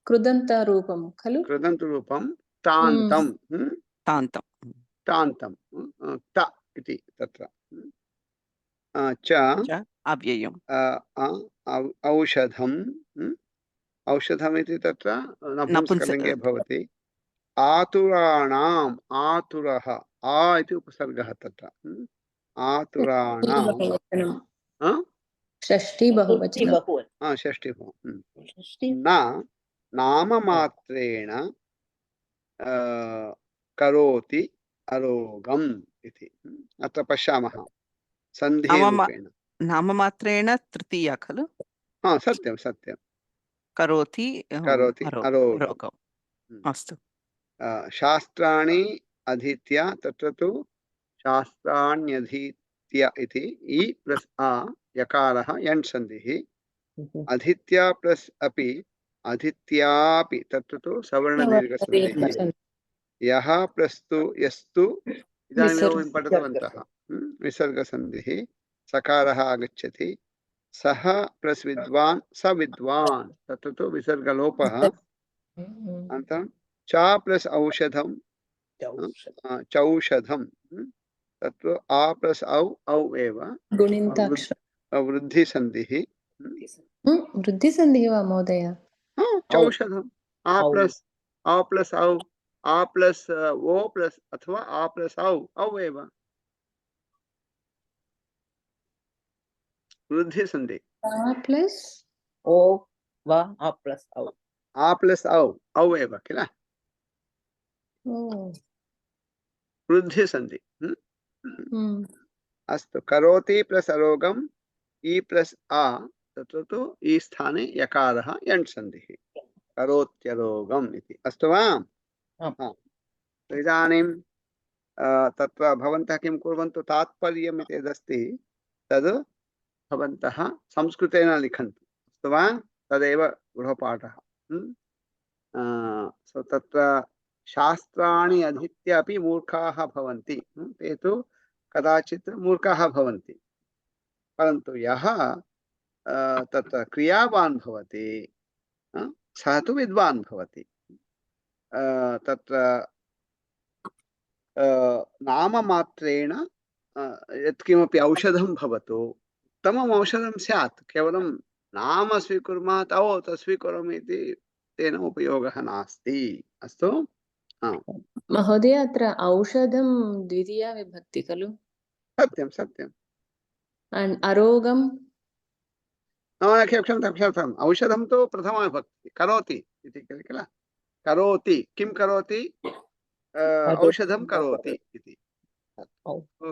कृदन्तरूपं खलु? कृदन्तरूपं, तान्तं, तान्तं, तान्तं, त इति तत्र च अव्ययम्, औषधं, औषधम् इति तत्र नपुंसकलिङ्गे भवति। आतुराणाम्, आतुरः, आ इति उपसर्गः तत्र। आतुराणां षष्ठी बहुवचनं। षष्ठी न नाममात्रेण करोति अरोगम् इति अत्र पश्यामः सन्धिरूपेण। नाममात्रेण तृतीया खलु? सत्यं सत्यं। करोति अरोगम्। अस्तु। शास्त्राणि अधीत्य, तत्र तु शास्त्राण्यधीत्य इति इ प्लस् आ यकारः यण् सन्धिः। अधीत्य प्लस् अपि, अधीत्यापि, तत्र तु सवर्णदीर्घसन्धिः। यः प्लस् तु यस्तु, इदानीमेव वयं पठितवन्तः, विसर्गसन्धिः, सकारः आगच्छति। सः प्लस् विद्वान्, स विद्वान्, तत्र तु विसर्गलोपः। अनन्तरं च प्लस् औषधं, चौषधं, तत्र आ प्लस् औ एव वृद्धिसन्धिः। वृद्धिसन्धिः वा महोदय? चौषधम आ औ प्लस औ आ प्लस ओ प्लस अथवा आ प्लस औ एव वृद्धि संधि प्लस ओ वा आ प्लस औ आ प्लस औ एव किल वृद्धि संधि अस्तु करोति प्लस अरोगम ई प्लस आ तत्र तु ई स्थाने यकारः यण् संधिः करोत्यरोगम् इति अस्तु वा आम्। इदानीं तत्र भवन्तः किं कुर्वन्तु तात्पर्यम् इति यदस्ति तद् भवन्तः संस्कृतेन लिखन्तु अस्तु वा तदेव गृहपाठः सो तत्र शास्त्राणि अधीत्य अपि मूर्खाः भवन्ति ते तु कदाचित् मूर्खाः भवन्ति परन्तु यः तत्र क्रियावान् भवति सः तु विद्वान् भवति तत्र नाममात्रेण यत्किमपि औषधं भवतु उत्तमम् औषधं स्यात् केवलं नाम स्वीकुर्मः तत् स्वीकरोमि इति तेन उपयोगः नास्ति अस्तु महोदय अत्र औषधं द्वितीया विभक्ति खलु सत्यं सत्यम् अरोगं क्षम्यताम् औषधं तु प्रथमा विभक्ति करोति इति किल करोति किं करोति औषधं करोति इति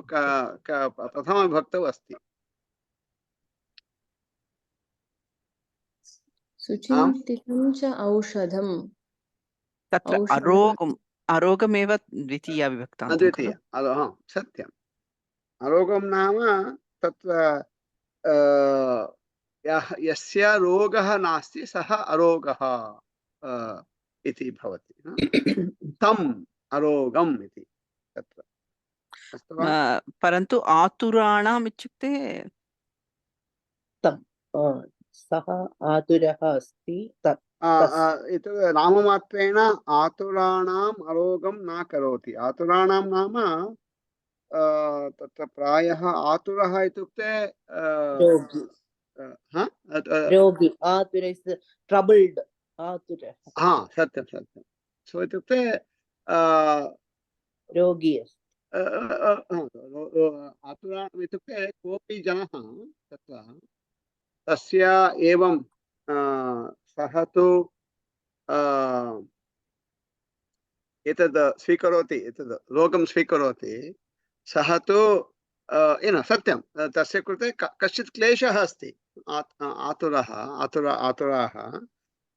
प्रथमा विभक्तौ अस्ति सुचिन्तितं च औषधं तत्र अरोगमेव द्वितीया विभक्तान्तं द्वितीय खलु सत्यम् अरोगं नाम तत्र यस्य रोगः नास्ति सः अरोगः इति भवति तम् अरोगम् इति तत्र अस्तु वा परन्तु आतुराणाम् इत्युक्ते सः आतुरः अस्ति एतद् नाममात्रेण आतुराणाम् अरोगं न करोति आतुराणां नाम तत्र प्रायः आतुरः इत्युक्ते रोगी रोगी आतुर इस् ट्रबल्ड आतुरः सत्यं सत्यं सो इत्युक्ते रोगी आतुराणाम् इत्युक्ते कोऽपि जनः तत्र तस्य एवं सः तु एतद् स्वीकरोति एतद् रोगं स्वीकरोति सः तु सत्यं तस्य कृते कश्चित् क्लेशः अस्ति आतुराः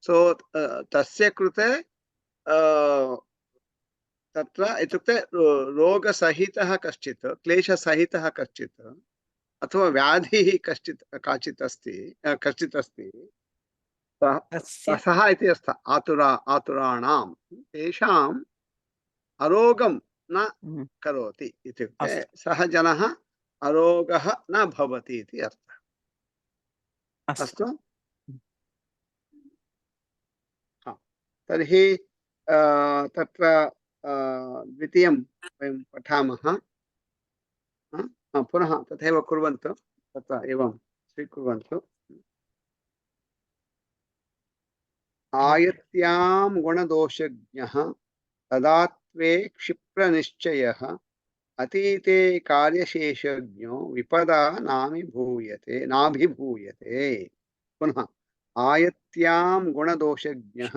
सो तस्य कृते तत्र इत्युक्ते रोगसहितः कश्चित् क्लेशसहितः कश्चित् अथवा व्याधिः काचित् अस्ति सः इति अस्ति आतुराणां तेषाम् अरोगं न करोति इत्युक्ते सः जनः अरोगः न भवति इति अर्थः अस्तु तर्हि तत्र द्वितीयं वयं पठामः पुनः तथैव कुर्वन्तु तत्र एवं स्वीकुर्वन्तु आयत्यां गुणदोषज्ञः तदात्वे क्षिप्रनिश्चयः अतीते कार्यशेषज्ञो विपदा नाभिभूयते पुनः आयत्यां गुणदोषज्ञः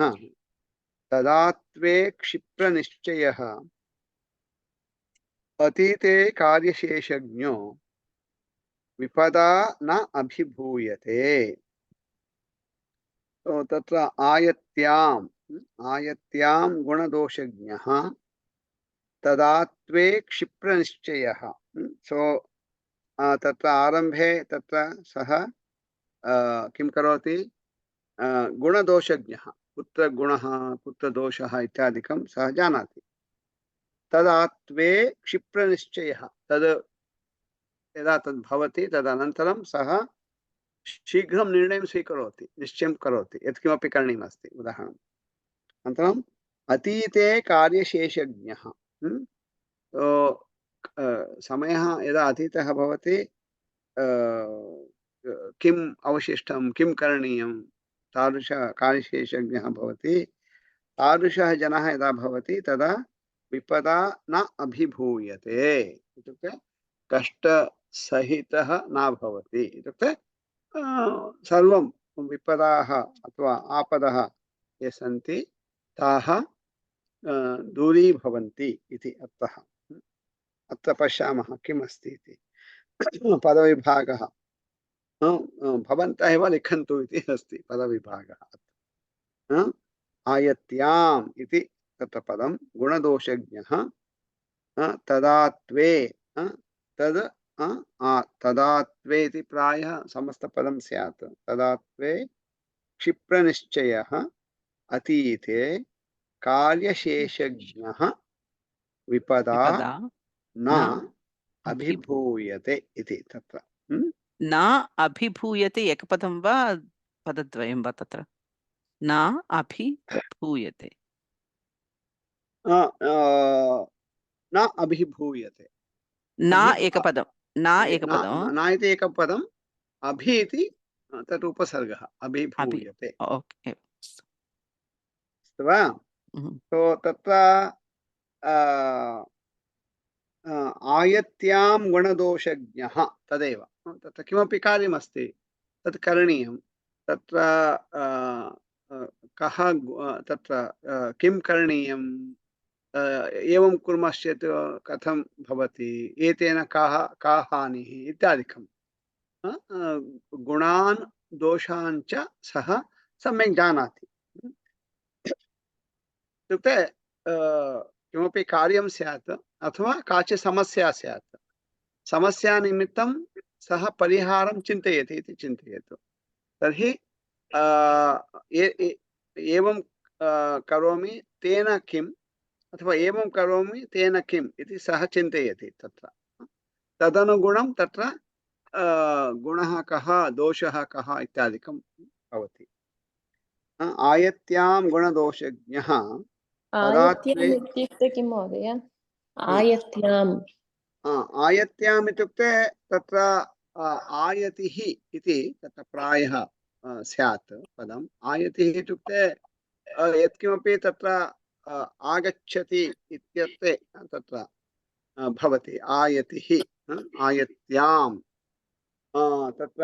तदात्वे क्षिप्रनिश्चयः अतीते कार्यशेषज्ञो विपदा न अभिभूयते तत्र आयत्यां गुणदोषज्ञः तदात्वे क्षिप्रनिश्चयः सो तत्र आरम्भे तत्र सः किं करोति गुणदोषज्ञः कुत्र गुणः कुत्र दोषः इत्यादिकं सः जानाति तदात्वे क्षिप्रनिश्चयः तद् यदा तद् भवति तदनन्तरं सः शीघ्रं निर्णयं स्वीकरोति निश्चयं करोति यत्किमपि करणीयमस्ति उदाहरणम् अनन्तरम् अतीते कार्यशेषज्ञः समयः यदा अतीतः भवति किम् अवशिष्टं किं करणीयं तादृश कार्यशेषज्ञः भवति तादृशः जनः यदा भवति तदा विपदा न अभिभूयते इत्युक्ते कष्टसहितः न भवति इत्युक्ते सर्वं विपदाः अथवा आपदः ये सन्ति ताः दूरीभवन्ति इति अर्थः। अत्र पश्यामः किम् अस्ति इति पदविभागः भवन्तः एव लिखन्तु इति अस्ति पदविभागः। आयत्याम् इति तत्र पदं गुणदोषज्ञः तदात्वे तद् तदात्वे इति प्रायः समस्तपदं स्यात्। तदात्वे क्षिप्रनिश्चयः अतीते कार्यशेषज्ञः विपदा विपदा न न अभिभूयते इति तत्र न अभिभूयते एकपदं वा पदद्वयं वा तत्र न अभिभूयते न अभिभूयते न अभि- एकपदं न एकपदं न इति एकपदम् अभि इति तत् उपसर्गः अभिभूयते ओके अस्तु वा। तो तत्र आयत्यां गुणदोषज्ञः तदेव तत्र किमपि कार्यमस्ति तत् करणीयं तत्र कः तत्र किं करणीयं एवं कुर्मश्चेत् कथं भवति एतेन का हानिः इत्यादिकं गुणान् दोषान् च सः सम्यक् जानाति। इत्युक्ते किमपि कार्यं स्यात् अथवा काचित् समस्या स्यात् समस्यानिमित्तं सः परिहारं चिन्तयति इति चिन्तयतु। तर्हि एवं करोमि तेन किम् अथवा एवं करोमि तेन किम् इति सः चिन्तयति तत्र तदनुगुणं तत्र गुणः कः दोषः कः इत्यादिकं भवति। आयत्यां गुणदोषज्ञः आयत्याम् इत्युक्ते किं महोदय? आयत्याम् आयत्याम् इत्युक्ते तत्र आयतिः इति तत्र प्रायः स्यात् पदम्। आयतिः इत्युक्ते यत्किमपि तत्र आगच्छति इत्यर्थे तत्र भवति आयतिः आयत्यां तत्र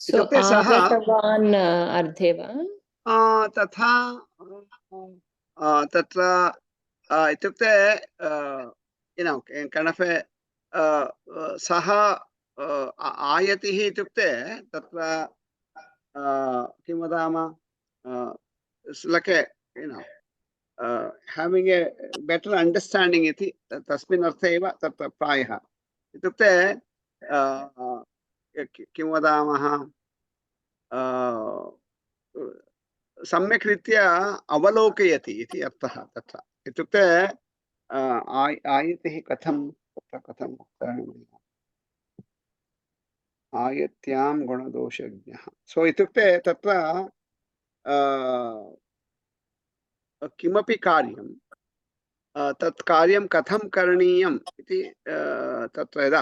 इत्युक्ते सः आगतवान् अर्थे वा? तथा तत्र इत्युक्ते kind of सः आयतिः इत्युक्ते तत्र किं वदामः like having a better understanding इति तस्मिन् अर्थे एव तत्र प्रायः इत्युक्ते किं वदामः सम्यक् रीत्या अवलोकयति इति अर्थः तत्र। इत्युक्ते आयतिः कथं तत्र कथं आयत्यां गुणदोषज्ञः सो इत्युक्ते तत्र किमपि कार्यं तत् कार्यं कथं करणीयम् इति तत्र यदा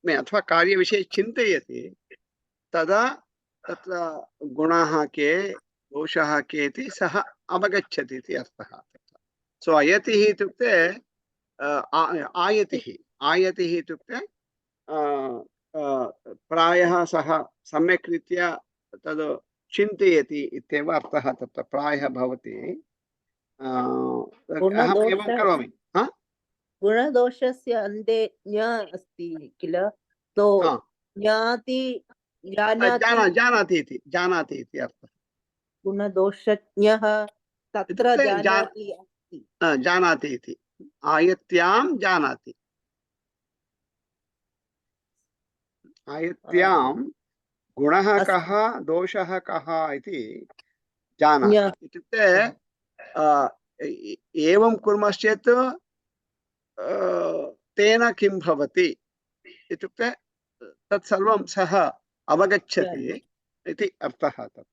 अथवा कार्यविषये चिन्तयति तदा तत्र गुणाः के दोषाः के इति सः अवगच्छति इति अर्थः। सो आयतिः इत्युक्ते आयतिः इत्युक्ते प्रायः सः सम्यक् रीत्या तद् चिन्तयति इत्येव अर्थः तत्र प्रायः भवति। अहम् एवं करोमि। गुणदोषस्य अन्ते ज्ञ अस्ति किल तो ज्ञाति जानाति इति अर्थः। गुणदोषज्ञः तत्र जानाति अस्ति जानाति इति आयत्यां जानाति आयत्यां गुणः कः दोषः कः इति जानाति। इत्युक्ते एवं कुर्मश्चेत् तेन किं भवति इत्युक्ते तत्सर्वं सः अवगच्छति इति अर्थः तत्र।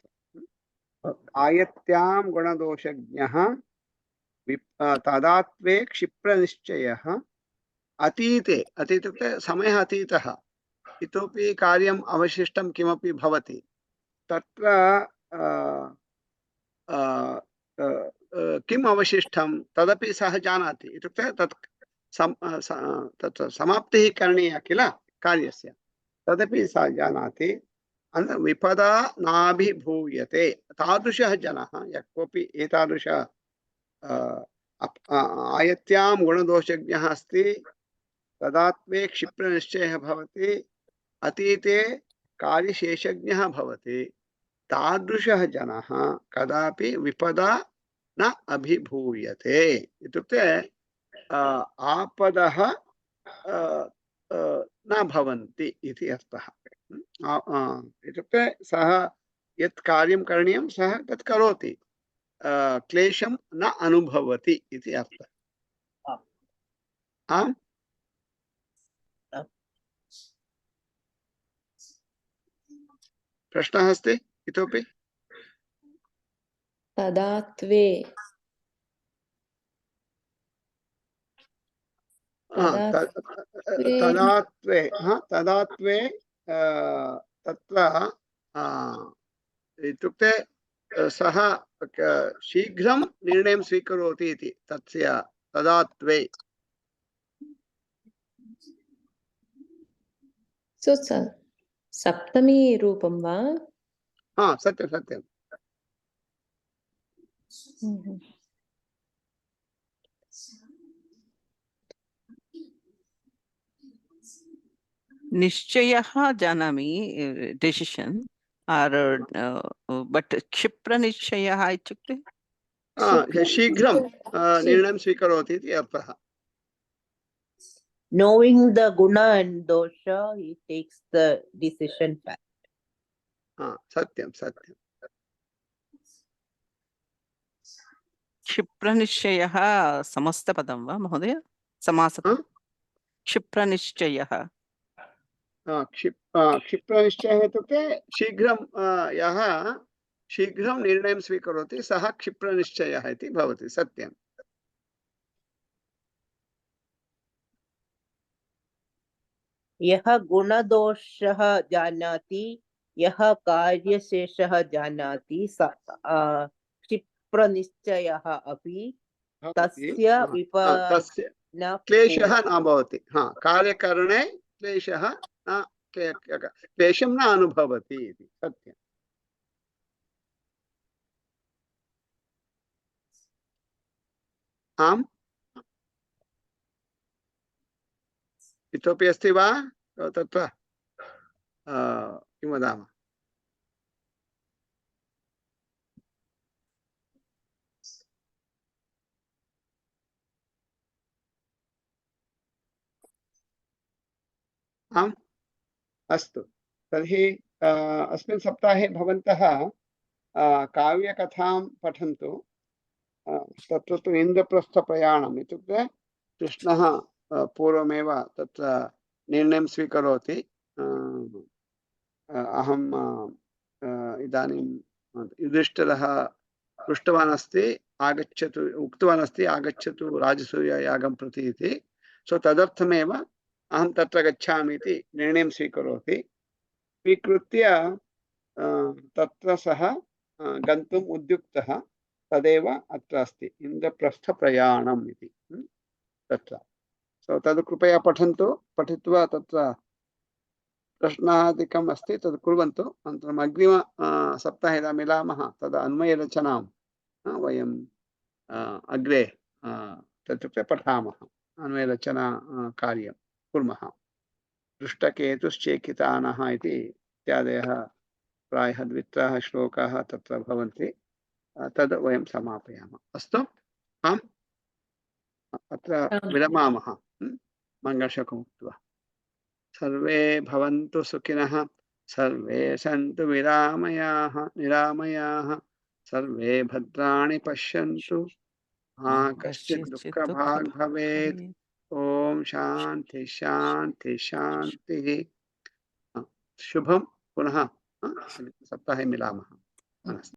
आयत्यां गुणदोषज्ञः तदात्वे क्षिप्रनिश्चयः अतीते इत्युक्ते समयः अतीतः इतोपि कार्यम् अवशिष्टं किमपि भवति तत्र किम् अवशिष्टं तदपि सः जानाति इत्युक्ते तत्र समाप्तिः करणीया किल कार्यस्य तदपि सः जानाति विपदा नाभिभूयते तादृशः जनः यः कोऽपि एतादृश आयत्यां गुणदोषज्ञः अस्ति तदात्मे क्षिप्रनिश्चयः भवति अतीते कार्यशेषज्ञः भवति तादृशः जनः कदापि विपदा न अभिभूयते इत्युक्ते आपदः न भवन्ति इति अर्थः इत्युक्ते सः यत् कार्यं करणीयं सः तत् करोति क्लेशं न अनुभवति इति अर्थः आम् प्रश्नः अस्ति इतोपि तदात्वे तदात्वे तत्र इत्युक्ते सः शीघ्रं निर्णयं स्वीकरोति इति तस्य तदात्वे सप्तमी रूपं वा सत्यं सत्यं निश्चयः जानामि डिसिशन् बट् क्षिप्रनिश्चयः इत्युक्ते शीघ्रं निर्णयं स्वीकरोति इति अर्थः knowing the guna and dosha he takes the decision fast सत्यं सत्यं क्षिप्रनिश्चयः समस्तपदं वा महोदय समासः क्षिप्रनिश्चयः क्षिप्रनिश्चयः इत्युक्ते शीघ्रं यः शीघ्रं निर्णयं स्वीकरोति सः क्षिप्रनिश्चयः इति भवति सत्यं यः गुणदोषः जानाति यः कार्यशेषः जानाति क्षिप्रनिश्चयः अपि तस्य क्लेशः न भवति कार्यकरणे क्लेशः न क्लेशं न अनुभवति इति सत्यम् आम् इतोपि अस्ति वा तत्र किं वदामः आम् अस्तु तर्हि अस्मिन् सप्ताहे भवन्तः काव्यकथां पठन्तु तत्र तु इन्द्रप्रस्थप्रयाणम् इत्युक्ते कृष्णः पूर्वमेव तत्र निर्णयं स्वीकरोति अहं इदानीं युधिष्ठिरः पृष्टवान् अस्ति आगच्छतु उक्तवान् अस्ति आगच्छतु राजसूययागं प्रति इति सो तदर्थमेव अहं तत्र गच्छामि इति निर्णयं स्वीकरोति स्वीकृत्य तत्र सः गन्तुम् उद्युक्तः तदेव अत्र अस्ति इन्द्रप्रस्थप्रयाणम् इति तत्र सो तद् कृपया पठन्तु पठित्वा तत्र प्रश्नादिकम् अस्ति तद् कुर्वन्तु अनन्तरम् अग्रिम सप्ताहे यदा मिलामः तदा अन्वयरचनां वयं अग्रे तत्कृते पठामः अन्वयरचना कार्यं कुर्मः दृष्टकेतुश्चेकितानः इति इत्यादयः प्रायः 2-3 श्लोकाः तत्र भवन्ति तद् वयं समापयामः अस्तु आम् अत्र विरमामः मङ्गलशकम् उक्त्वा सर्वे भवन्तु सुखिनः सर्वे सन्तु निरामयाः सर्वे भद्राणि पश्यन्तु कश्चित् दुःखभाग् भवेत् ॐ शान्ति शान्ति शान्तिः शुभं पुनः सप्ताहे मिलामः।